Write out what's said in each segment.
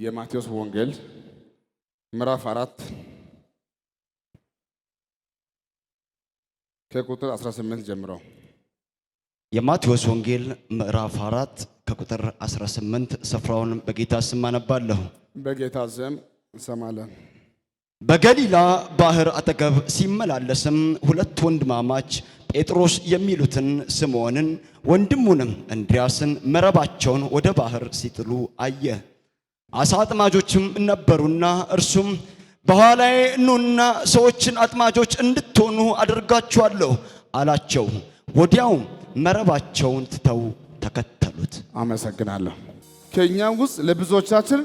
የማቴዎስ ወንጌል ምዕራፍ 4 ከቁጥር 18 ጀምሮ። የማቴዎስ ወንጌል ምዕራፍ 4 ከቁጥር 18 ስፍራውን በጌታ ስም አነባለሁ። በጌታ ስም እንሰማለን። በገሊላ ባህር አጠገብ ሲመላለስም ሁለት ወንድማማች ጴጥሮስ የሚሉትን ስምዖንን ወንድሙንም እንድርያስን መረባቸውን ወደ ባህር ሲጥሉ አየ። አሳ አጥማጆችም ነበሩና እርሱም በኋላዬ ኑና ሰዎችን አጥማጆች እንድትሆኑ አደርጋችኋለሁ አላቸው። ወዲያው መረባቸውን ትተው ተከተሉት። አመሰግናለሁ። ከኛ ውስጥ ለብዙዎቻችን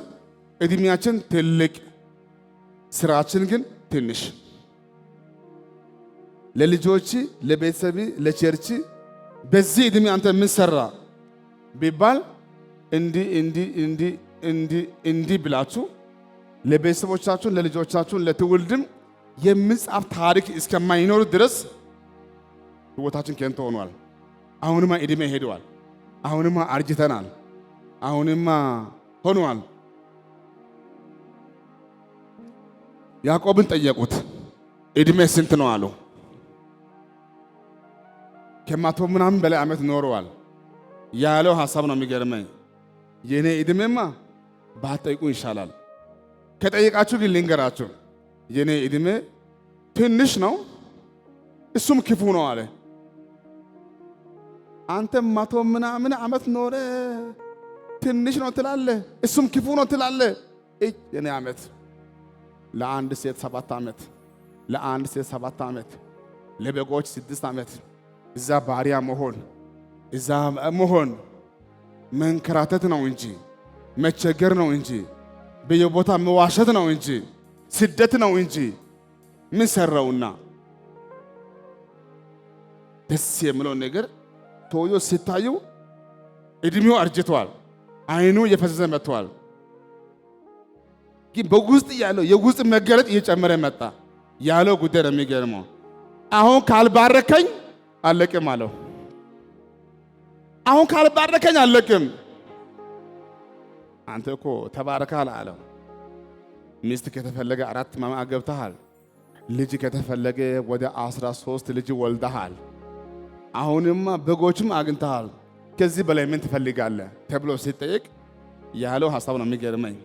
እድሜያችን ትልቅ ስራችን ግን ትንሽ፣ ለልጆች፣ ለቤተሰብ፣ ለቸርች በዚህ እድሜ አንተ ምን ሰራ ቢባል እንዲህ ብላችሁ ለቤተሰቦቻችሁ፣ ለልጆቻችሁ፣ ለትውልድም የሚጻፍ ታሪክ እስከማይኖር ድረስ ህይወታችን ከንቱ ሆኗል። አሁንማ እድሜ ሄደዋል። አሁንማ አርጅተናል። አሁንማ ሆኗል። ያዕቆብን ጠየቁት፣ እድሜ ስንት ነው አሉ። ከመቶ ምናምን በላይ ዓመት ኖረዋል ያለው ሐሳብ ነው የሚገርመኝ። የኔ እድሜማ ባትጠይቁ ይሻላል። ከጠየቃችሁ ግን ልንገራችሁ፣ የኔ እድሜ ትንሽ ነው፣ እሱም ክፉ ነው አለ። አንተ መቶ ምናምን ዓመት ኖረ ትንሽ ነው ትላለህ፣ እሱም ክፉ ነው ትላለህ። የኔ ዓመት ለአንድ ሴት 7 ዓመት፣ ለአንድ ሴት 7 ዓመት፣ ለበጎች 6 ዓመት እዛ ባሪያ መሆን፣ እዛ መሆን መንከራተት ነው እንጂ መቸገር ነው እንጂ በየቦታ መዋሸት ነው እንጂ ስደት ነው እንጂ ምን ሰራውና? ደስ የሚለው ነገር ሰውየው ሲታዩ እድሜው አርጅቷል፣ አይኑ የፈዘዘ መጥቷል። ግን በውስጥ ያለው የውስጥ መገለጥ እየጨመረ መጣ ያለው ጉዳይ ነው የሚገርመው። አሁን ካልባረከኝ አለቅም አለው። አሁን ካልባረከኝ አለቅም። አንተ እኮ ተባረካል አለው። ሚስት ከተፈለገ 4 ማማ ገብተሃል። ልጅ ከተፈለገ ወደ 13 ልጅ ወልደሃል። አሁንማ በጎችም አግኝተሃል። ከዚህ በላይ ምን ትፈልጋለህ ተብሎ ሲጠየቅ ያለው ሐሳብ ነው የሚገርመኝ።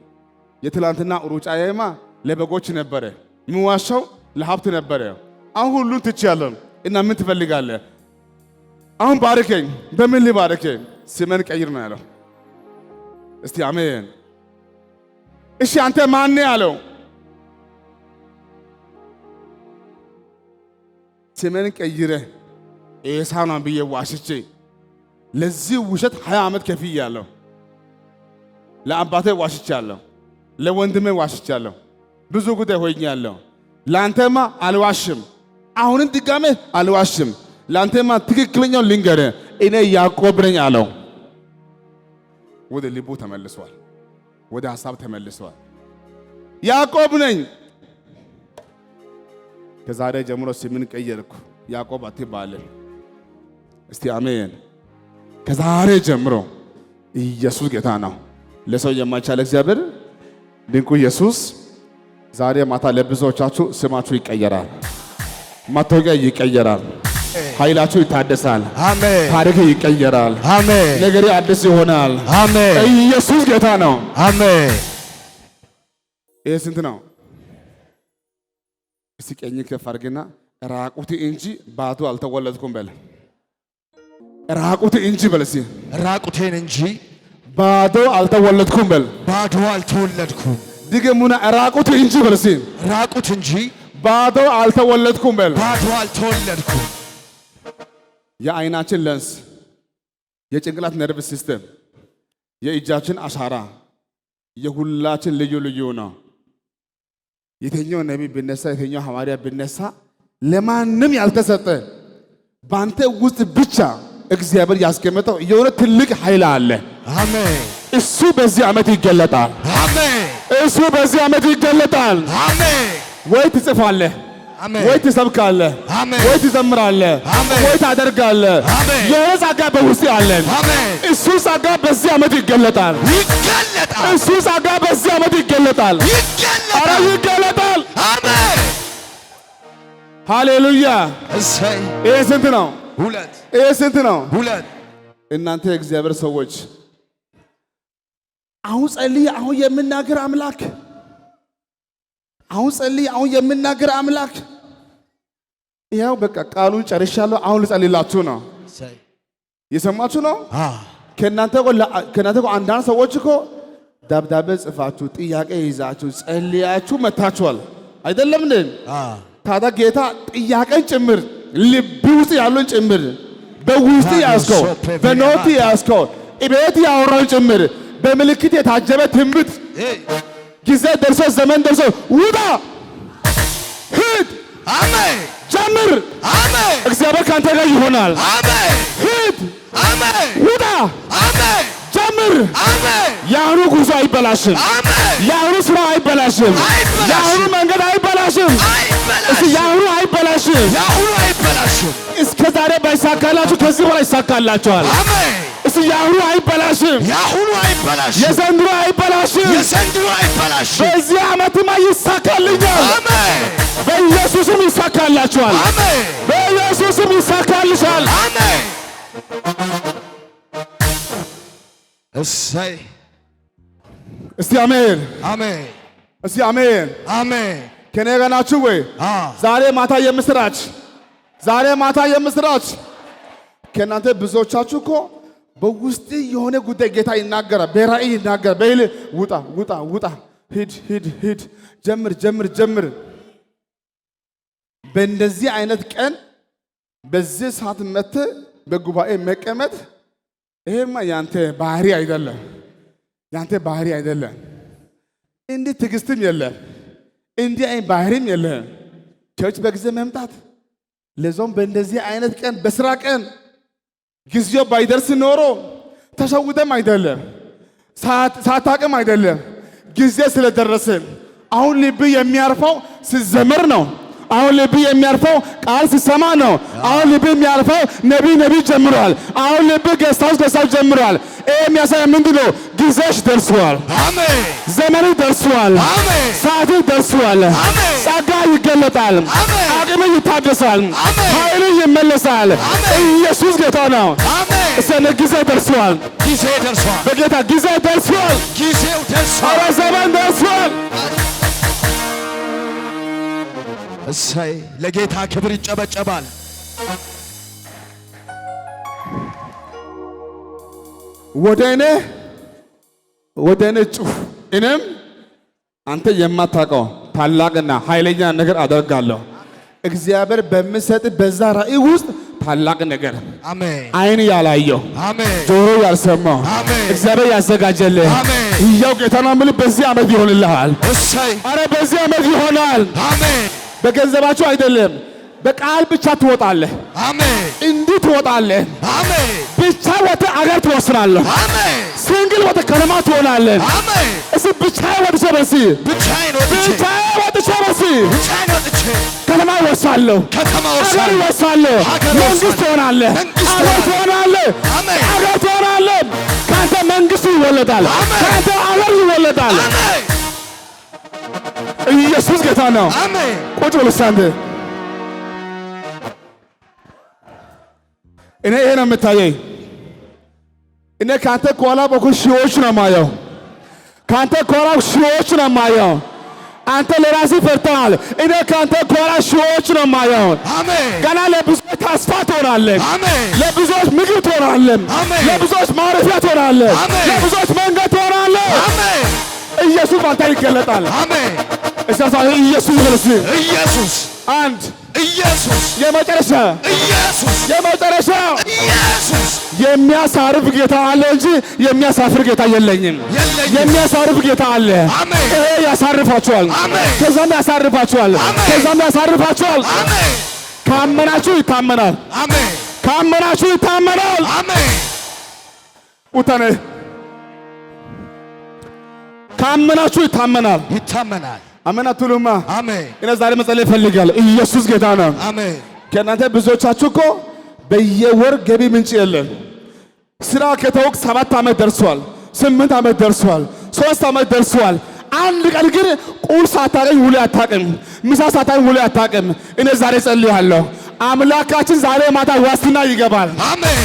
የትላንትና ሩጫዬማ ለበጎች ነበረ፣ ምዋሻው ለሀብት ነበረ። አሁን ሁሉን ትቼያለሁ እና ምን ትፈልጋለህ? አሁን ባርከኝ። በምን ልባርከኝ? ስሜን ቀይር ነው ያለው። እስቲ አሜን። እሺ አንተ ማን ያለው? ስሜን ቀይረ ኤሳው ነው ብዬ ዋሽቼ ለዚህ ውሸት 20 ዓመት ከፍያለሁ። ለአባቴ ዋሽቻለሁ፣ ለወንድሜ ዋሽቻለሁ፣ ብዙ ጉዳይ ሆኛለሁ። ላንተማ አልዋሽም፣ አሁንም ድጋሜ አልዋሽም። ላንተማ ትክክለኛው ልንገርህ፣ እኔ ያዕቆብ ነኝ አለው። ወደ ልቡ ተመልሷል፣ ወደ ሐሳብ ተመልሷል። ያዕቆብ ነኝ። ከዛሬ ጀምሮ ስምን ቀየርኩ፣ ያዕቆብ አትባልም። እስቲ አሜን። ከዛሬ ጀምሮ ኢየሱስ ጌታ ነው። ለሰው የማይቻል እግዚአብሔር ድንቁ ኢየሱስ ዛሬ ማታ ለብዙዎቻችሁ ስማችሁ ይቀየራል፣ መታወቂያ ይቀየራል፣ ኃይላችሁ ይታደሳል፣ አሜን። ታሪክ ይቀየራል፣ አሜን። ነገር አዲስ ይሆናል፣ አሜን። ኢየሱስ ጌታ ነው፣ አሜን። ይሄ ስንት ነው? እስቲ ቀኝ ከፍ አድርግና ራቁት እንጂ ባዶ አልተወለድኩም በል። ራቁት እንጂ በል። እስቲ ራቁቴን እንጂ ባዶ አልተወለድኩም በል። ባዶ አልተወለድኩም። ድገሙና ራቁት እንጂ በል። እስቲ ራቁት እንጂ ባዶ አልተወለድኩም በል። ባዶ አልተወለድኩም። የአይናችን ለንስ፣ የጭንቅላት ነርቭ ሲስተም፣ የእጃችን አሻራ የሁላችን ልዩ ልዩ ነው። የትኛው ነቢይ ቢነሳ፣ የትኛው ሐዋርያ ቢነሳ ለማንም ያልተሰጠ ባንተ ውስጥ ብቻ እግዚአብሔር ያስቀመጠው የሆነ ትልቅ ኃይል አለ። አሜን። እሱ በዚህ ዓመት ይገለጣል። አሜን። እሱ በዚህ ዓመት ይገለጣል። አሜን። ወይ ትጽፋለህ፣ አሜን። ወይ ትሰብካለህ፣ አሜን። ወይ ትዘምራለህ፣ አሜን። ወይ ታደርጋለህ። አሜን። የሆነ ጸጋ በውስጥ አለን። አሜን። እሱ ጸጋ በዚህ ዓመት ይገለጣል። ይገለጣል። እሱ ጸጋ በዚህ ዓመት ይገለጣል። ኧረ ይገለጣል። ይገለጣል። አሜን። ሃሌሉያ። እሰይ ይሄ ስንት ነው? 2 ይሄ ስንት ነው? 2 እናንተ የእግዚአብሔር ሰዎች አሁን ጸልይ፣ አሁን የምናገር አምላክ፣ አሁን ጸልይ፣ አሁን የምናገር አምላክ። ያው በቃ ቃሉን ጨርሻለሁ። አሁን ልጸልይላችሁ ነው። እሰይ የሰማችሁ ነው። ከእናንተ እኮ አንዳንድ ሰዎች እኮ ደብዳቤ ጽፋችሁ ጥያቄ ይዛችሁ ጸልያችሁ መታችኋል አይደለም እንዴ? ታዲያ ጌታ ጥያቄን ጭምር ልብ ውስጥ ያሉን ጭምር በውስጥ ያስከው በኖት ያስከው እቤት ያወራውን ጭምር በምልክት የታጀበ ትንቢት ጊዜ ደርሶ ዘመን ደርሶ ውጣ፣ ሂድ፣ አሜን፣ ጀምር፣ አሜን። እግዚአብሔር ካንተ ጋር ይሆናል። አሜን፣ ሂድ፣ አሜን፣ ውጣ፣ አሜን፣ ጀምር። አሜን፣ የአሁኑ ጉዞ አይበላሽም። አሜን። የአሁኑ ስራ አይበላሽም። አይበላሽም። የአሁኑ መንገድ አይበላሽም። እስኪ የአሁኑ አይበላሽም። የአሁኑ አይበላሽም። እስከ ዛሬ ባይሳካላችሁ ከዚህ በኋላ ይሳካላችኋል። አሜን። እስኪ የአሁኑ አይበላሽም። የአሁኑ አይበላሽም። የዘንድሮ አይበላሽም። የዘንድሮ አይበላሽም። በዚህ ዓመትማ ይሳካልኛል። አሜን፣ በኢየሱስም ይሳካላችኋል። አሜን፣ በኢየሱስም ይሳካልሻል። አሜን። እሰይ እስቲ አሜን፣ አሜን፣ እስቲ አሜን፣ አሜን። ከኔ ጋር ናችሁ ወይ? ዛሬ ማታ የምስራች፣ ዛሬ ማታ የምስራች። ከእናንተ ብዙዎቻችሁ እኮ በውስጥ የሆነ ጉዳይ ጌታ ይናገራል፣ በራእይ ይናገራል። በይል ውጣ፣ ውጣ፣ ውጣ፣ ሂድ፣ ሂድ፣ ሂድ፣ ጀምር፣ ጀምር፣ ጀምር። በእንደዚህ አይነት ቀን በዚህ ሰዓት መጥተህ በጉባኤ መቀመጥ ይሄማ ያንተ ባህሪ አይደለም፣ ያንተ ባህሪ አይደለም። እንዲህ ትዕግስትም የለም፣ እንዲህ አይነት ባህሪም የለም። ቸርች በጊዜ መምጣት ለዞም በእንደዚህ አይነት ቀን በስራ ቀን ጊዜው ባይደርስ ኖሮ ተሸውደም አይደለም፣ ሳታቅም አይደለም። ጊዜ ስለደረሰ አሁን ልብ የሚያርፈው ሲዘመር ነው። አሁን ልብ የሚያርፈው ቃል ሲሰማ ነው። አሁን ልብ የሚያርፈው ነቢይ ጀምሯል። አሁን ልብ ገስታውስ ጀምሯል። ይሄ የሚያሳይ ምንድን ነው? ጊዜሽ ደርሷል። አሜን። ዘመኑ ደርሷል። አሜን። ሰዓቱ ደርሷል። አሜን። ጸጋ ይገለጣል። አሜን። አቅም ይታደሳል። አሜን። ኃይል ይመለሳል። አሜን። ኢየሱስ ጌታ ነው። አሜን። እሰነ ጊዜ ደርሷል። ጊዜ ደርሷል። በጌታ ጊዜ ደርሷል። ጊዜው ደርሷል። ኧረ ዘመን ደርሷል። እሰይ ለጌታ ክብር ይጨበጨባል። ወደ እኔ ጩኽ፣ እኔም አንተ የማታውቀው ታላቅና ኃይለኛ ነገር አደርጋለሁ። እግዚአብሔር በሚሰጥ በዛ ራእይ ውስጥ ታላቅ ነገር አሜን። ዓይን ያላየው አሜን። ጆሮ ያልሰማው አሜን። እግዚአብሔር ያዘጋጀልህ አሜን። ይኸው ጌታ ነው የምልህ በዚህ ዓመት ይሆንልሃል። እሰይ አረ በዚህ ዓመት ይሆናል። አሜን። በገንዘባችሁ አይደለም፣ በቃል ብቻ ትወጣለህ። አሜን። እንዲህ ትወጣለህ። አሜን። ብቻ ወጥተህ አገር ትወስናለህ። አሜን። ሲንግል ወጥተህ ከተማ ትሆናለህ። አሜን። እስኪ ብቻዬን ወጥቼ በሲ ብቻዬን ወጥቼ ብቻዬን ወጥቼ በሲ ብቻዬን ወጥቼ ከተማ ወሳለሁ፣ ከተማ አገር ወሳለሁ፣ ወሳለሁ፣ ሀገር መንግስት ወሳለሁ፣ ትሆናለህ፣ መንግስት አገር ትሆናለህ፣ አሜን። አገር ትሆናለህ። ካንተ መንግስት ይወለዳል፣ አሜን። ካንተ አገር ይወለዳል። አሜን። ኢየሱስ ጌታ ነው። አሜን። ቁጭ ብለህ እስኪ አንተ እኔ ይሄ ነው የምታየኝ። እኔ ካንተ ከኋላ በኩል ሺዎች ነው የማየው። ካንተ ከኋላ ሺዎች ነው የማየው። አንተ ለራስህ ፈርተሃል። እኔ ካንተ ከኋላ ሺዎች ነው የማየው። አሜን። ገና ለብዙዎች ተስፋ ትሆናለህ። አሜን። ለብዙዎች ምግብ ትሆናለህ። አሜን። ለብዙዎች ማረፊያ ትሆናለህ። አሜን። ለብዙዎች መንገድ ትሆናለህ። አሜን። ኢየሱስ ባንተ ይገለጣል። አሜን። እሳሳ ኢየሱስ ይለስ ኢየሱስ አንድ ኢየሱስ የመጨረሻ ኢየሱስ የመጨረሻ ኢየሱስ የሚያሳርፍ ጌታ አለ እንጂ የሚያሳፍር ጌታ የለኝም። የለኝም። የሚያሳርፍ ጌታ አለ። አሜን። ይሄ ያሳርፋችኋል፣ አሜን። ከዛም ያሳርፋችኋል፣ አሜን። ከዛም ያሳርፋችኋል። አሜን። ካመናችሁ ይታመናል፣ አሜን። ካመናችሁ ይታመናል። አሜን። ውታኔ ካመናችሁ ይታመናል። ይታመናል። አሜን አትሉማ? አሜን እኔ ዛሬ መጸለይ እፈልጋለሁ። ኢየሱስ ጌታ ነው። አሜን ከእናንተ ብዙዎቻችሁ እኮ በየወር ገቢ ምንጭ የለም። ስራ ከተወቅ 7 ዓመት ደርሷል፣ 8 ዓመት ደርሷል፣ 3 ዓመት ደርሷል። አንድ ቀን ግን ቁርስ ሳታገኝ ውሎ አታውቅም፣ ምሳ ሳታገኝ ውሎ አታውቅም። እኔ ዛሬ ጸልያለሁ፣ አምላካችን ዛሬ ማታ ዋስትና ይገባል። አሜን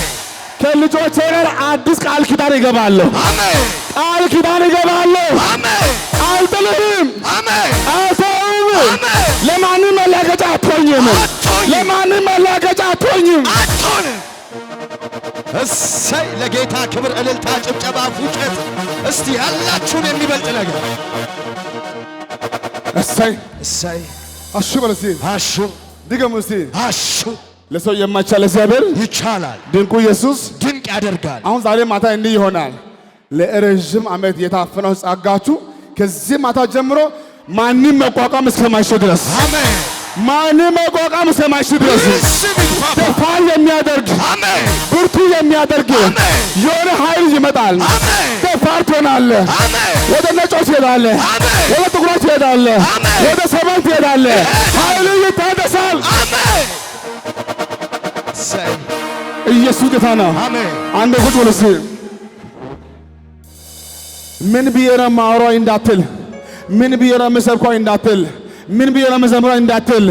ከልጆቼ ጋር አዲስ ቃል ኪዳን ይገባለሁ። አሜን ቃል ኪዳን ይገባለሁ። አሜን አልጥልህም፣ አሜን አልተውም። አሜን ለማንም መላገጫ አትሆኝም፣ ለማንም መላገጫ አትሆኝም። አትሆንም። እሰይ! ለጌታ ክብር፣ እልልታ፣ ጭብጨባ፣ ፉጨት። እስቲ ያላችሁን የሚበልጥ ነገር እሰይ እሰይ! አሹ በል እስቲ፣ አሹ ድገሙ እስቲ። አሹ! ለሰው የማይቻል እግዚአብሔር ይቻላል፣ ድንቁ ኢየሱስ ድንቅ ያደርጋል። አሁን ዛሬ ማታ እንዲህ ይሆናል። ለረዥም ዓመት የታፈነው ጸጋችሁ ከዚህ ማታ ጀምሮ ማንም መቋቋም እስከማይችል ድረስ አሜን ማንም መቋቋም እስከማይችል ድረስ ደፋር የሚያደርግ ብርቱ የሚያደርግ የሆነ ኃይል ይመጣል። ደፋር ትሆናለህ። ወደ ነጮች ትሄዳለህ፣ ወደ ጥቁሮች ትሄዳለህ፣ ወደ ሰማይ ትሄዳለህ። ኃይል ይታደሳል። ኢየሱስ ጌታ ነው። አንድ ቁጭ ብሎ እስኪ ምን ብዬ ነው የማወራው እንዳትል፣ ምን ብዬ ነው የምሰብከው እንዳትል፣ ምን ብዬ ነው የምዘምረው እንዳትል፣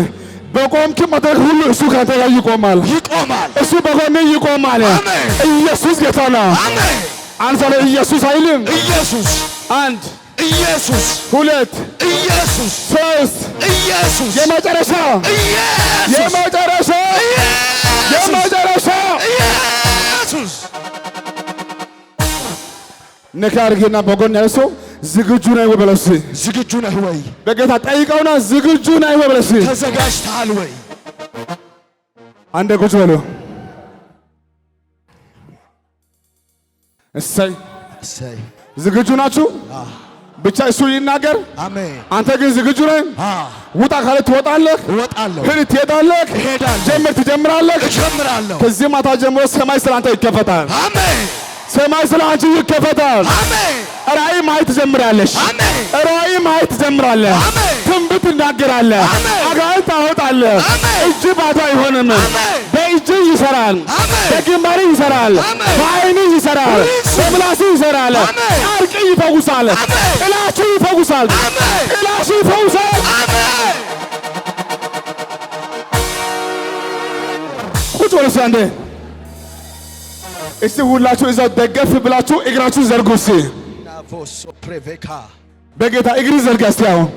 በቆምክ መድረክ ሁሉ እሱ ካንተ ጋር ይቆማል። እሱ በጎንህ ይቆማል። ኢየሱስ ጌታ ነው። አንተ ኢየሱስ አይልም። ኢየሱስ አንድ ኢየሱስ ሁለት ኢየሱስ ሶስት ኢየሱስ የመጨረሻ ኢየሱስ የመጨረሻ የመጨረሻ ኢየሱስ ነካ አድርጌና በጎን ያለው ሰው ዝግጁ ነህ ወይ በለው እስኪ። ዝግጁ ነህ ወይ? በጌታ ጠይቀውና ዝግጁ ነህ ወይ በለው እስኪ። ተዘጋጅተሃል ወይ? አንዴ ቁጭ በሉ። እሰይ እሰይ። ዝግጁ ናችሁ? ብቻ እሱ ይናገር። አሜን። አንተ ግን ዝግጁ ነህ? ውጣ ካለ ትወጣለህ፣ እወጣለሁ። ሂድ ትሄዳለህ፣ እሄዳለሁ። ጀምር ትጀምራለህ። እጀምራለሁ። ከዚህ ማታ ጀምሮ ሰማይ ስለ አንተ ይከፈታል። አሜን። ሰማይ ስለ አንቺ ይከፈታል። አሜን። ራእይ ማየት ትጀምራለሽ። አሜን። ራእይ ማየት ትጀምራለህ። አሜን። ትንቢት ትናገራለህ። አሜን። አጋንንት ታወጣለህ። አሜን። እጅ ባዶ አይሆንም። አሜን። በእጅ ይሰራል፣ አሜን። በግንባር ይሰራል፣ አሜን። በዓይን ይሰራል፣ በምላስ ይሰራል። አሜን። ጨርቅ ይፈውሳል፣ አሜን። ጥላችሁ ይፈውሳል፣ አሜን። ጥላችሁ ይፈውሳል። አሜን። ቁጭ በሉ እስኪ አንዴ። እስቲ ሁላችሁ እዛው ደገፍ ብላችሁ እግራችሁ ዘርጉ እስቲ። ናቮሶ ፕሬቬካ በጌታ እግር ዘርጋ እስቲ። አሁን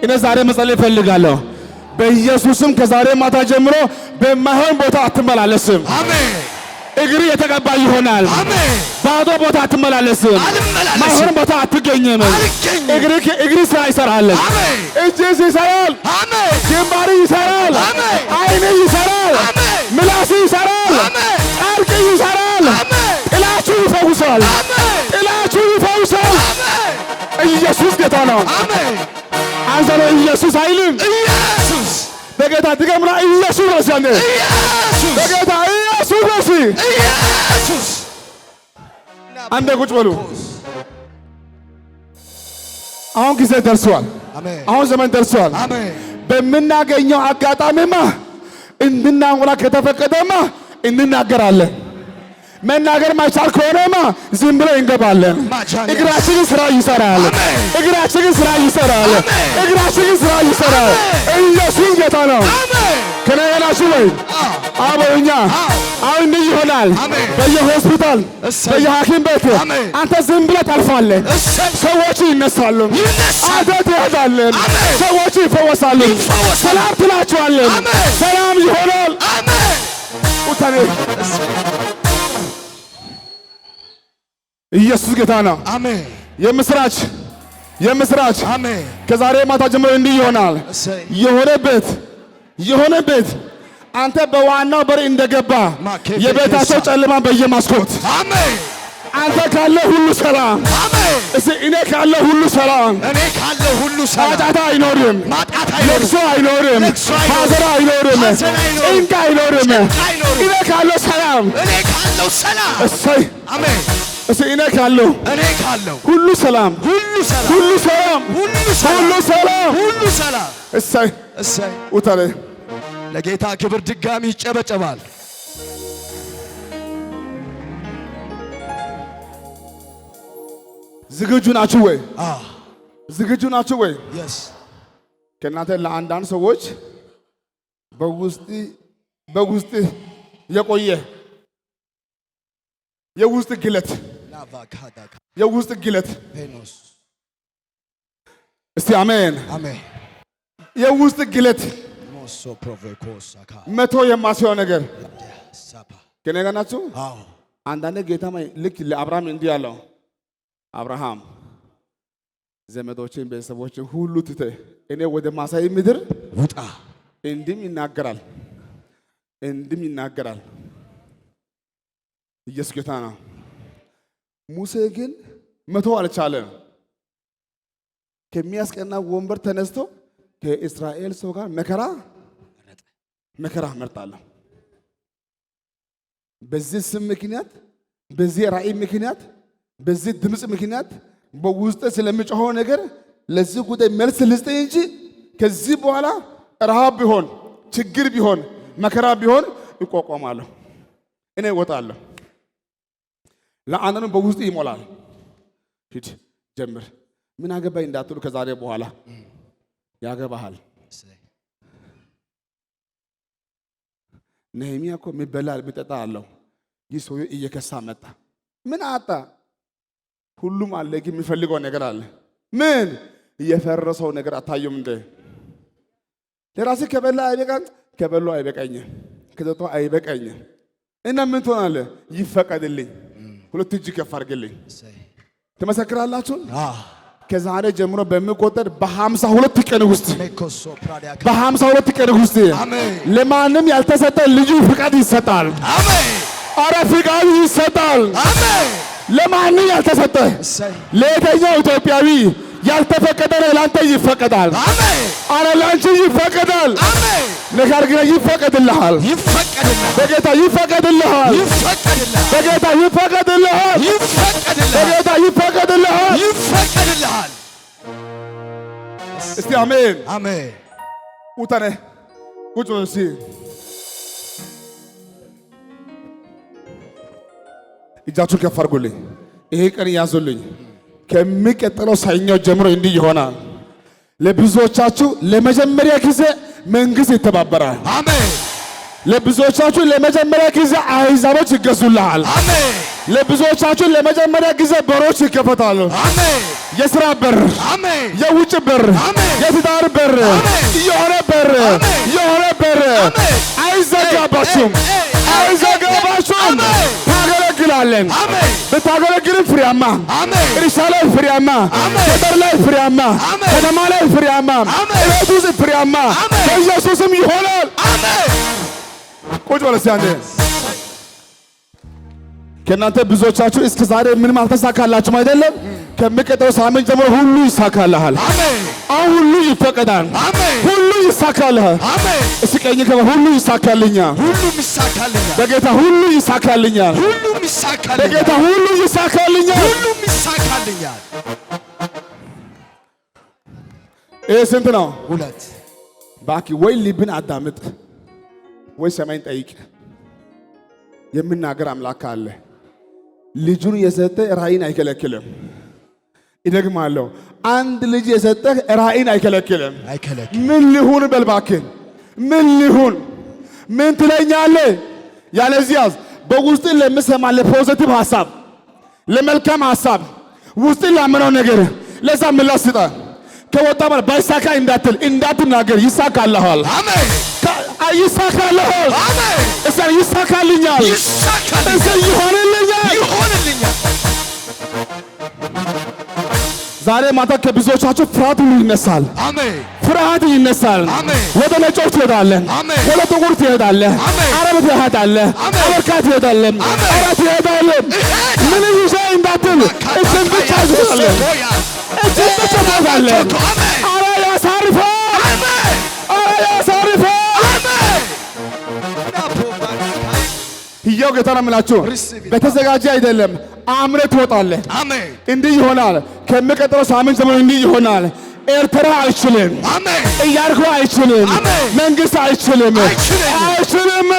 እኔ ዛሬ መጸለይ እፈልጋለሁ። በኢየሱስም ከዛሬ ማታ ጀምሮ በማይሆን ቦታ አትመላለስም። አሜን። እግር የተቀባ ይሆናል። አሜን። ባዶ ቦታ አትመላለስም። አልመላለስም። ማይሆን ቦታ አትገኝም። አልገኝም። እግር ስራ ይሰራል። አሜን። እጅህ ይሰራል። አሜን። ግንባር ይሰራል። አሜን። ዓይን ይሰራል። አሜን። ምላስ ይሰራል። አሜን። ጨርቅ ይሰራል። አሜን። ጥላችሁ ይፈውሳል። አሜን። ጥላችሁ ይፈውሳል። አሜን። ኢየሱስ ጌታ ነው። አሜን። አንተ ነው ኢየሱስ አይልም። ኢየሱስ በጌታ ድገምና ኢየሱስ ነው ሲያንደ ኢየሱስ በጌታ ኢየሱስ ነው ሲ ኢየሱስ አንዴ ቁጭ በሉ። አሁን ጊዜ ደርሷል። አሜን። አሁን ዘመን ደርሷል። አሜን። በምናገኘው አጋጣሚማ እንድናወራ ከተፈቀደማ እንናገራለን። መናገር ማይቻል ከሆነማ ዝም ብለን እንገባለን። እግራችን ስራ ይሰራል። እግራችን ስራ ይሰራል። እግራችን ስራ ይሰራል። ኢየሱስ ጌታ ነው። ከነገራችሁ ወይ አበኛ አሁን እንዲህ ይሆናል። በየሆስፒታል በየሐኪም ቤት አንተ ዝም ብለህ ታልፋለህ። ሰዎች ይነሳሉ፣ አንተ ትሄዳለህ። ሰዎች ይፈወሳሉ። ሰላም ትላቸዋለህ። ሰላም ይሆናል። ኡታኔ ኢየሱስ ጌታ ነው። አሜን። የምስራች የምስራች። አሜን። ከዛሬ ማታ ጀምሮ እንዲህ ይሆናል። የሆነ ቤት አንተ በዋናው በር እንደገባ የቤታቸው ጨለማ በየመስኮት አሜን። አንተ ካለ ሁሉ ሰላም። አሜን። እስቲ እኔ ካለ ሁሉ ሰላም። እኔ ካለ ሁሉ ሰላም። ጫጫታ አይኖርም፣ ማጣት አይኖርም፣ ለቅሶ አይኖርም፣ ሐዘን አይኖርም፣ ጭንቅ አይኖርም። እኔ ካለው ሰላም። እኔ ካለው ሰላም። እሰይ አሜን። እስቲ እኔ ካለው ሁሉ ሰላም ሁሉ ሰላም እሰይ ውጣለ ለጌታ ክብር ድጋሚ ይጨበጨባል። ዝግጁ ናችሁ ወይ? ዝግጁ ናችሁ ወይ? ከእናንተ ለአንዳንድ ሰዎች በውስጥ የቆየ የውስጥ ግለት እስቲ አሜን። የውስጥ ግለት መቶ የማስሆን ነገር ከኔ ጋር ናችሁ? አንዳንድ ጌታ ልክ ለአብርሃም እንዲህ ያለው አብርሃም ዘመዶችን ቤተሰቦችን ሁሉ ትተህ እኔ ወደ ማሳይ ምድር ውጣ እንዲም ይናገራል። ኢየሱስ ጌታ ነው። ሙሴ ግን መቶ አልቻለም። ከሚያስቀና ወንበር ተነስቶ ከእስራኤል ሰው ጋር መከራ መርጣለሁ። በዚህ ስም ምክንያት፣ በዚህ ራእይ ምክንያት፣ በዚህ ድምፅ ምክንያት በውስጥ ስለሚጮኸው ነገር ለዚህ ጉዳይ መልስ ልስጥ እንጂ ከዚህ በኋላ ረሃብ ቢሆን ችግር ቢሆን መከራ ቢሆን እቋቋማለሁ። እኔ እወጣለሁ። ለአንተም በውስጥ ይሞላል። ሂድ ጀምር። ምን አገባኝ እንዳትሉ ከዛሬ በኋላ ያገባሃል። ነህምያ እኮ የሚበላ የሚጠጣ አለው። ይህ ሰው እየከሳ መጣ። ምን አጣ? ሁሉም አለ፣ ግን የሚፈልገው ነገር አለ። ምን የፈረሰው ነገር አታየም እንደ ለራስህ ከበላ አይበቃም፣ ከበሎ አይበቃኝም፣ ከጠጣ አይበቃኝም። እና ምን ትሆናለህ? ይፈቀድልኝ። ሁለት እጅ ከፍ አድርግልኝ። ትመሰክራላችሁ? ከዛሬ ጀምሮ በሚቆጠር በ52 ቀን ውስጥ ለማንም ያልተሰጠ ልዩ ፍቃድ ይሰጣል። አረ ፍቃድ ይሰጣል። ለማንም ያልተሰጠ ለየትኛው ኢትዮጵያዊ ያልተፈቀደ ለአንተ ይፈቀዳል። አረ ለአንቺ ይፈቀዳል። ነገር ግን ይፈቀድልሃል። በጌታ ይፈቀድልሃል። በጌታ ይፈቀድልሃል። በጌታ ይፈቀድልሃል። እስቲ አሜን አሜን። ውጣኔ ቁጭ በል እስቲ። እጃችሁን ከፍ አድርጉልኝ። ይሄ ቀን ያዙልኝ። ከሚቀጥለው ሰኞ ጀምሮ እንዲህ ይሆናል። ለብዙዎቻችሁ ለመጀመሪያ ጊዜ መንግስት ይተባበራል። አሜን። ለብዙዎቻችሁ ለመጀመሪያ ጊዜ አሕዛቦች ይገዙልሃል። አሜን። ለብዙዎቻችሁ ለመጀመሪያ ጊዜ በሮች ይከፈታሉ። አሜን። የሥራ በር፣ አሜን። የውጭ በር፣ አሜን። የትዳር በር፣ የሆነ በር፣ የሆነ በር አይዘጋባችሁም፣ አይዘጋባችሁም። ታገለግላለን። ብታገለግልም ፍሬያማ፣ እርሻ ላይ ፍሬያማ፣ ገጠር ላይ ፍሬያማ፣ ከተማ ላይ ፍሬያማ፣ ቤት ውስጥ ፍሬያማ በኢየሱስም ይሆናል። ቁጭ በል እስቲ አንዴ። ከእናንተ ብዙዎቻችሁ እስከ ዛሬ ምንም አልተሳካላችሁም አይደለም? ከሚቀጥለው ሳምንት ጀምሮ ሁሉ ይሳካልሃል። አሁን ሁሉ ይፈቀዳል። ሁሉ ይሳካልሃል። እስቲ ቀኝ ከባ ሁሉ ይሳካልኛል። በጌታ ሁሉ ይሳካልኛል። በጌታ ሁሉ ይሳካልኛል። ይሄ ስንት ነው? ሁለት። ባኪ ወይ ልብን አዳምጥ ወይ ሰማይን ጠይቅ። የምናገር አምላክ አለ። ልጁን የሰጠ ራእይን አይከለክልም። ይደግማለሁ። አንድ ልጅ የሰጠህ ራእይን አይከለክልም። ምን ሊሁን በልባክህ፣ ምን ሊሁን፣ ምን ትለኛለህ? ያለዚያስ በውስጥ ለምሰማ ለፖዚቲቭ ሐሳብ፣ ለመልካም ሐሳብ ውስጥ ላመነው ነገር ለዛ ምላሽ ስጣ። ከወጣ ማለት ባይሳካ እንዳትናገር። ይሳካልሃል። አሜን። ይሳካልሃል። አሜን። እዛ ይሳካልኛል። እዛ ይሆንልኛል። ዛሬ ማታ ከብዙዎቻችሁ ፍርሃት ሁሉ ይነሳል። አሜን። ፍርሃት ይነሳል። አሜን። ወደ ነጮች ትሄዳለህ። አሜን። ወደ ጥቁር ትሄዳለህ። አረብ ትሄዳለህ። አሜሪካ ትሄዳለህ። አራት ትሄዳለህ። ምን ይዤ እንዳትል እጅን ብቻ ትላለህ። እጅን ብቻ ትላለህ። አረ ያሳርፋል። አሜን። አረ ያሳርፋል። ሕያው ጌታ ነው የምላችሁ። በተዘጋጀ አይደለም አምነህ ትወጣለህ። አሜን እንዲህ ይሆናል። ከሚቀጥለው ሳምንት ጀምሮ እንዲህ ይሆናል። ኤርትራ አይችልም፣ አሜን ኢያሪኮ አይችልም፣ አሜን መንግስት አይችልም፣ አይችልም።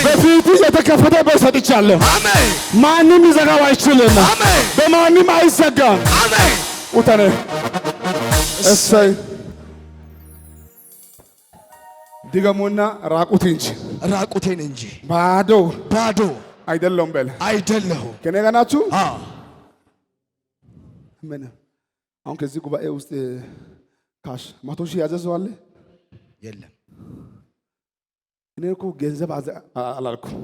በፊት የተከፈተ በር ሰጥቻለሁ። አሜን ማንም ይዘጋው አይችልም። አሜን በማንም አይዘጋም። አሜን ውጣኔ እሰይ ድገሙና ራቁቴን እንጂ ባዶ አይደለም በል። አይደለሁም። ከኔ ጋር ናችሁ? ምን አሁን ከዚህ ጉባኤ ውስጥ ካሽ 100 ሺህ ያዘ ሰው አለ? የለም። እኔ እኮ ገንዘብ አላልኩም።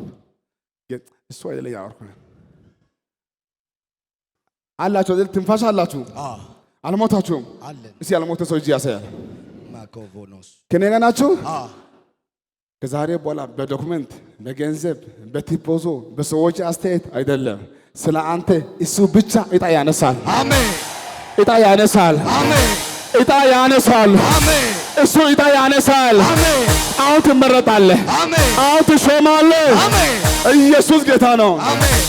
እሱ አይደለም ያወርኩ አላችሁ አይደል? ትንፋሽ አላችሁ? አልሞታችሁም? እስኪ ያልሞተ ሰው እጅ ያሳያል። ማኮቮኖስ ከኔ ጋር ናችሁ? ከዛሬ በኋላ በዶክመንት በገንዘብ በቲፖዞ በሰዎች አስተያየት አይደለም። ስለ አንተ እሱ ብቻ እጣ ያነሳል። አሜን። እጣ ያነሳል። አሜን። እጣ ያነሳል። አሜን። እሱ እጣ ያነሳል። አሜን። አሁን ትመረጣለህ። አሜን። አሁን ትሾማለህ። አሜን። ኢየሱስ ጌታ ነው። አሜን።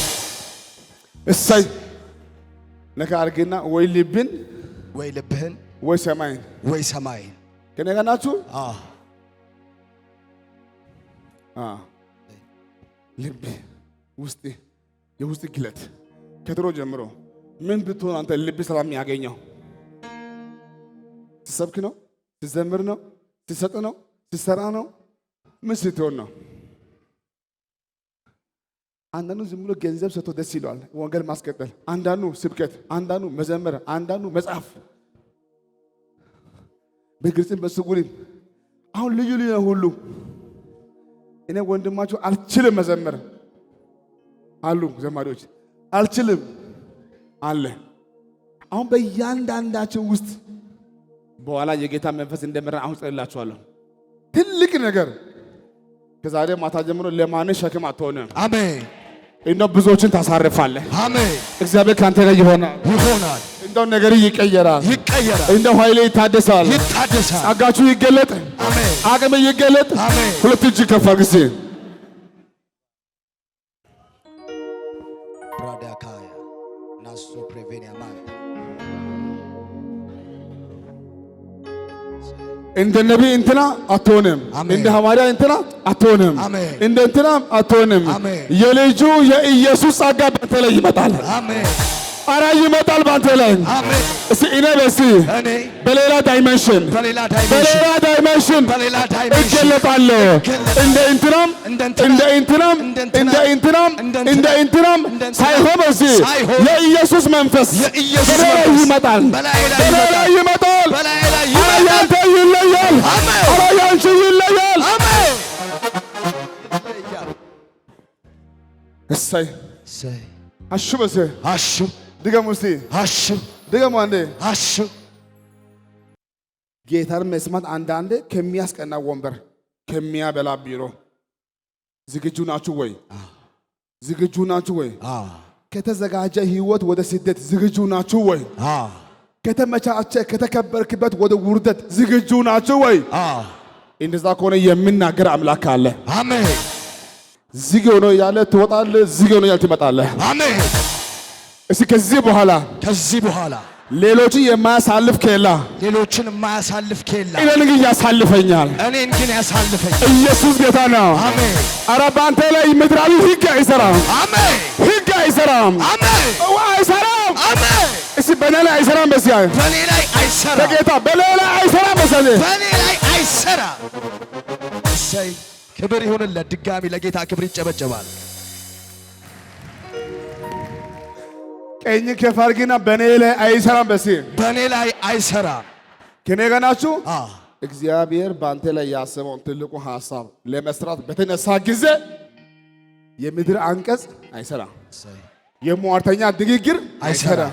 እሰይ ነካ አድርግና ወይ ልብን ወይ ልብህን ወይ ሰማይን ከኔ ጋር ናችሁ? ልብ ውስጥ የውስጥ ግለት ከድሮ ጀምሮ ምን ብትሆን አንተ ልብ ሰላም ያገኘው? ሲሰብክ ነው? ሲዘምር ነው? ሲሰጥ ነው? ሲሰራ ነው? ምን ስትሆን ነው? አንዳንዱ ዝም ብሎ ገንዘብ ሰጥቶ ደስ ይለዋል፣ ወንጌል ማስቀጠል። አንዳንዱ ስብከት፣ አንዳንዱ መዘመር፣ አንዳንዱ መጽሐፍ በግልጽም በስውርም። አሁን ልዩ ልዩ ነው ሁሉ። እኔ ወንድማችሁ አልችልም መዘመር አሉ ዘማሪዎች፣ አልችልም አለ። አሁን በእያንዳንዳችን ውስጥ በኋላ የጌታ መንፈስ እንደመራ አሁን ጸልላችኋለሁ። ትልቅ ነገር ከዛሬ ማታ ጀምሮ ለማንም ሸክም አትሆንም። አሜን። እንደው ብዙዎችን ታሳርፋለህ። አሜን። እግዚአብሔር ካንተ ጋር ይሆናል። እንደው ነገር ይቀየራል። እንደው ኃይሌ ይታደሳል። ጸጋችሁ ይገለጥ። አሜን። አቅም ይገለጥ። አሜን። ሁለት እጅ ከፍ አድርጉ። ራዳካያ ናሶ ፕሬቬኒያ ማን እንደ ነቢይ እንትና አትሆንም፣ እንደ ሐዋርያ እንትና አትሆንም፣ እንደ እንትና አትሆንም። የልጁ የኢየሱስ ጸጋ ባንተ ላይ ይመጣል። አሜን። አራ ይመጣል ባንተ ላይ። አሜን። እስቲ እኔ በሌላ ዳይሜንሽን እገለጣለሁ። እንደ እንትናም ሳይሆን በዚህ የኢየሱስ መንፈስ በላይ ይመጣል። አራ ያንተ ይለያል። አራ ያንቺ ይለያል። እሰይ አሹ በሴ አሹ ድገሙ እስቲ አሹ ድገሙ አንዴ አሹ። ጌታን መስማት አንዳንዴ ከሚያስቀና ወንበር ከሚያበላ ቢሮ ዝግጁ ናችሁ ወይ? ዝግጁ ናችሁ ወይ? ከተዘጋጀ ህይወት ወደ ስደት ዝግጁ ናችሁ ወይ? ከተመቻቸ ከተከበርክበት ወደ ውርደት ዝግጁ ናችሁ ወይ? እንደዛ ከሆነ የሚናገር አምላክ አለ። አሜን። ዝግ ሆኖ ያለ ትወጣለህ፣ ዝግ ሆኖ ያለ ትመጣለህ። አሜን። እስኪ ከዚህ በኋላ ሌሎችን የማያሳልፍ ኬላ እኔን ግን ያሳልፈኛል። ኢየሱስ ጌታ ነው። አሜን። ኧረ በአንተ ላይ ምድራዊ ሕግ አይሰራም። አሜን። ሕግ አይሰራም። አሜን። አይሰራም። አሜን። እስኪ በእኔ ላይ አይሰራም። በዚህ በእኔ ላይ አይሰራም። በጌታ በእኔ ላይ አይሰራም። በእኔ ላይ አይሰራም። እሰይ ክብር ይሁንለት። ድጋሚ ለጌታ ክብር ይጨበጨባል። ቀኝ ከፍ አድርጊና በእኔ ላይ አይሰራም። በእኔ ላይ አይሰራም። ከኔ ጋር ናችሁ? እግዚአብሔር በአንተ ላይ ያሰበውን ትልቁ ሐሳብ ለመስራት በተነሳ ጊዜ የምድር አንቀጽ አይሰራም። የሟርተኛ ንግግር አይሰራም።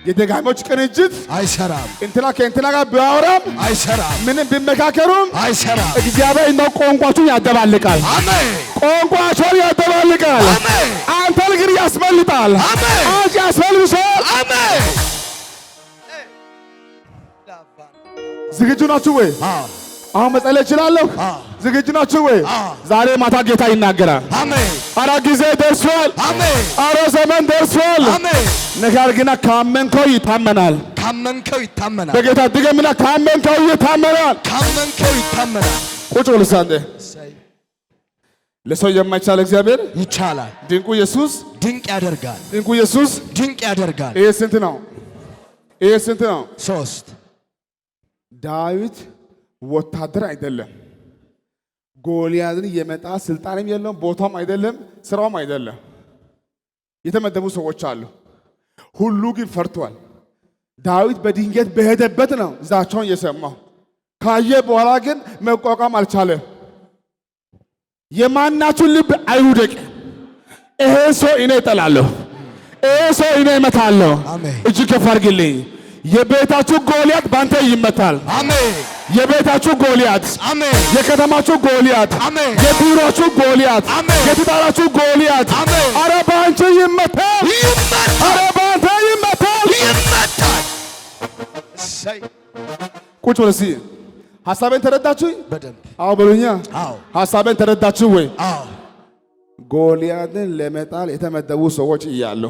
የደጋሚዎች ቅንጅት አይሰራም። እንትና ከእንትና ጋር ቢያወራም አይሰራም። ምንም ቢመካከሩም አይሰራም። እግዚአብሔር እንደው ቋንቋችሁን ያደባልቃል። አሜን። ቋንቋችሁን ያደባልቃል። አሜን። አንተን ግን ያስመልጣል። አሜን። አንቺ ያስመልሳል። አሜን። ዝግጁ ናችሁ ወይ? አሁን መጸለይ እችላለሁ። ዝግጁ ናችሁ ወይ? ዛሬ ማታ ጌታ ይናገራል። አሜን። አረ ጊዜ ደርሷል። አሜን። አረ ዘመን ደርሷል። አሜን። ነገር ግን ካመንከው ይታመናል። ካመንከው ይታመናል። በጌታ ድገምና ካመንከው ይታመናል። ካመንከው ይታመናል። ቁጭ ብሎ ሳንዴ ለሰው የማይቻል እግዚአብሔር ይቻላል። ድንቁ ኢየሱስ ድንቅ ያደርጋል። ድንቁ ኢየሱስ ድንቅ ያደርጋል። ይሄ ስንት ነው? ይሄ ስንት ነው? 3 ዳዊት ወታደር አይደለም። ጎልያድን የመጣ ስልጣንም የለውም፣ ቦታም አይደለም፣ ስራውም አይደለም። የተመደቡ ሰዎች አሉ። ሁሉ ግን ፈርቷል። ዳዊት በድንገት በሄደበት ነው ዛቻውን የሰማው። ካየ በኋላ ግን መቋቋም አልቻለም። የማናችሁ ልብ አይውደቅ። ይሄ ሰው እኔ እጠላለሁ፣ ይሄ ሰው እኔ እመታለሁ። እጅ ከፍ አድርግልኝ። የቤታችሁ ጎልያድ ባንተ ይመታል። አሜን። የቤታችሁ ጎልያድ፣ አሜን። የከተማችሁ ጎልያድ፣ አሜን። የቢሮአችሁ ጎልያድ፣ አሜን። የትዳራችሁ ጎልያድ፣ አሜን። አረ ባንቺ ይመታል፣ ይመታል። አረ ባንተ ይመታል፣ ይመታል። እሰይ ቁጭ ብለሲ ሐሳቤን ተረዳችሁ? በደንብ አዎ በሉኛ። አዎ ሐሳቤን ተረዳችሁ ወይ? አዎ። ጎልያድን ለመጣል የተመደቡ ሰዎች እያሉ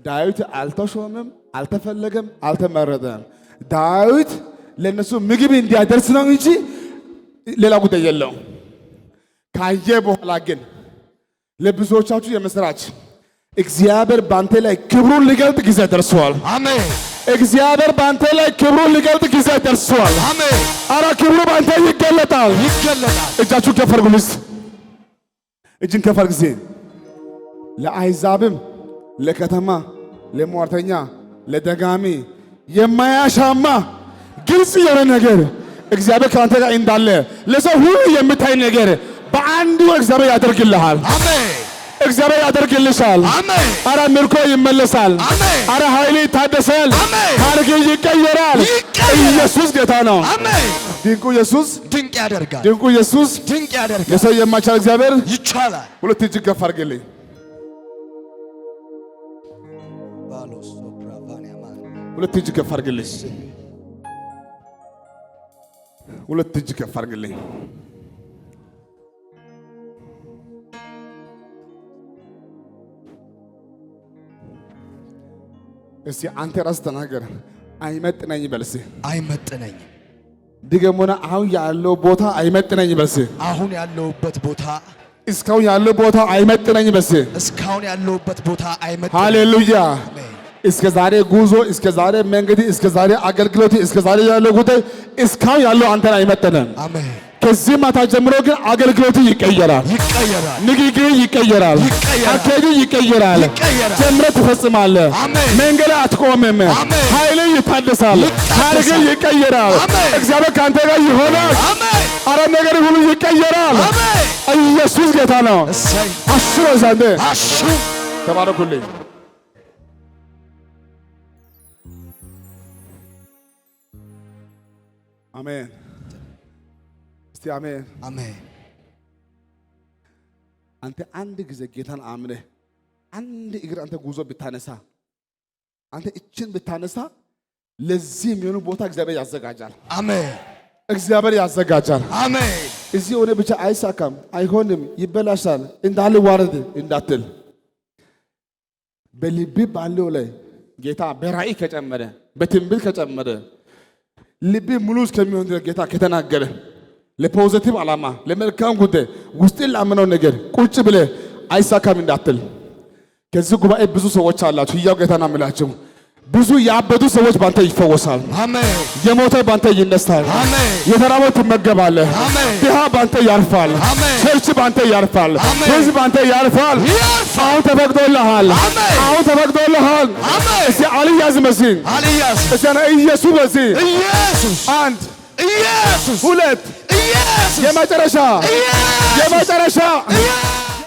ዳዊት አልተሾመም፣ አልተፈለገም፣ አልተመረጠም። ዳዊት ለነሱ ምግብ እንዲያደርስ ነው እንጂ ሌላ ጉዳይ የለውም። ካየ በኋላ ግን ለብዙዎቻችሁ የምስራች እግዚአብሔር ባንተ ላይ ክብሩን ሊገልጥ ጊዜ ደርሷል። አሜን። እግዚአብሔር ባንተ ላይ ክብሩን ሊገልጥ ጊዜ ደርሷል። አሜን። አረ ክብሩ ባንተ ይገለጣል፣ ይገለጣል። እጃችሁ ከፍ አድርጉልኝ። እጅን ከፍ አድርጉ። ለአሕዛብም ለከተማ ለሟርተኛ ለደጋሚ የማያሻማ ግልጽ የሆነ ነገር እግዚአብሔር ካንተ ጋር እንዳለ ለሰው ሁሉ የምታይ ነገር በአንድ ወቅት እግዚአብሔር ያደርግልሃል። አሜን። እግዚአብሔር ያደርግልሻል። አሜን። አረ ምርኮ ይመለሳል። አሜን። አረ ኃይል ይታደሳል። አሜን። ታሪክ ይቀየራል። ኢየሱስ ጌታ ነው። አሜን። ድንቁ ኢየሱስ ድንቅ ያደርጋል። ድንቁ ኢየሱስ ድንቅ ያደርጋል። ለሰው የማይቻል እግዚአብሔር ይቻላል። ሁለት እጅ ከፍ አድርግልኝ። ሁለት እጅ ከፍ አድርግልኝ። ሁለት እጅ ከፍ አድርግልኝ። እስቲ አንተ ራስህ ተናገር። አይመጥነኝ በልስ። አይመጥነኝ ድገሞና አሁን ያለው ቦታ አይመጥነኝ በልስ። አሁን ያለውበት ቦታ እስካሁን ያለው ቦታ አይመጥነኝ በልስ። እስካሁን ያለውበት ቦታ አይመጥነኝ። ሃሌሉያ። እስከ ዛሬ ጉዞ፣ እስከ ዛሬ መንገድ፣ እስከ ዛሬ አገልግሎት፣ እስከ ዛሬ ያለው ጉዳይ እስካሁን ያለው አንተን አይመጥነም። አሜን። ከዚህ ማታ ጀምሮ ግን አገልግሎት ይቀየራል፣ ይቀየራል። ንግግር ይቀየራል፣ አካሄድ ይቀየራል። ጀምረህ ትፈጽማለህ። መንገድ አትቆምም። ኃይል ይታደሳል፣ ታሪክ ይቀየራል። እግዚአብሔር ካንተ ጋር ይሆናል። አረ ነገር ሁሉ ይቀየራል። ኢየሱስ ጌታ ነው። አሽሮ ዘንድ ተባረኩልኝ። አሜን። እስቲ አሜን አሜን። አንተ አንድ ጊዜ ጌታን አምነህ አንድ እግር አንተ ጉዞ ብታነሳ፣ አንተ እችን ብታነሳ ለዚህ የሚሆኑ ቦታ እግዚአብሔር ያዘጋጃል። አሜን። እግዚአብሔር ያዘጋጃል። አሜን። እዚህ ሆነ ብቻ አይሳካም፣ አይሆንም፣ ይበላሻል እንዳልዋረድ እንዳትል በልብ ባለው ላይ ጌታ በራእይ ከጨመረ በትንቢት ከጨመረ ልብ ሙሉ እስከሚሆን ጌታ ከተናገረ ለፖዚቲቭ ዓላማ ለመልካም ጉዳይ ውስጥ ላመነው ነገር ቁጭ ብለ አይሳካም እንዳትል። ከዚህ ጉባኤ ብዙ ሰዎች አላችሁ። ያው ጌታና ምላችሁ ብዙ ያበዱ ሰዎች ባንተ ይፈወሳል። አሜን። የሞተ ባንተ ይነሳል። አሜን። የተራበው ትመገባለህ። አሜን። ድሃ ባንተ ያርፋል። አሜን። ቸርች ባንተ ያርፋል። ህዝብ ባንተ ያርፋል። አሁን ተፈቅዶልሃል። አሁን ተፈቅዶልሃል። እስቲ አልያዝ መሲህ አልያዝ እስቲ ኢየሱስ መሲህ ኢየሱስ አንድ ኢየሱስ ሁለት ኢየሱስ የመጨረሻ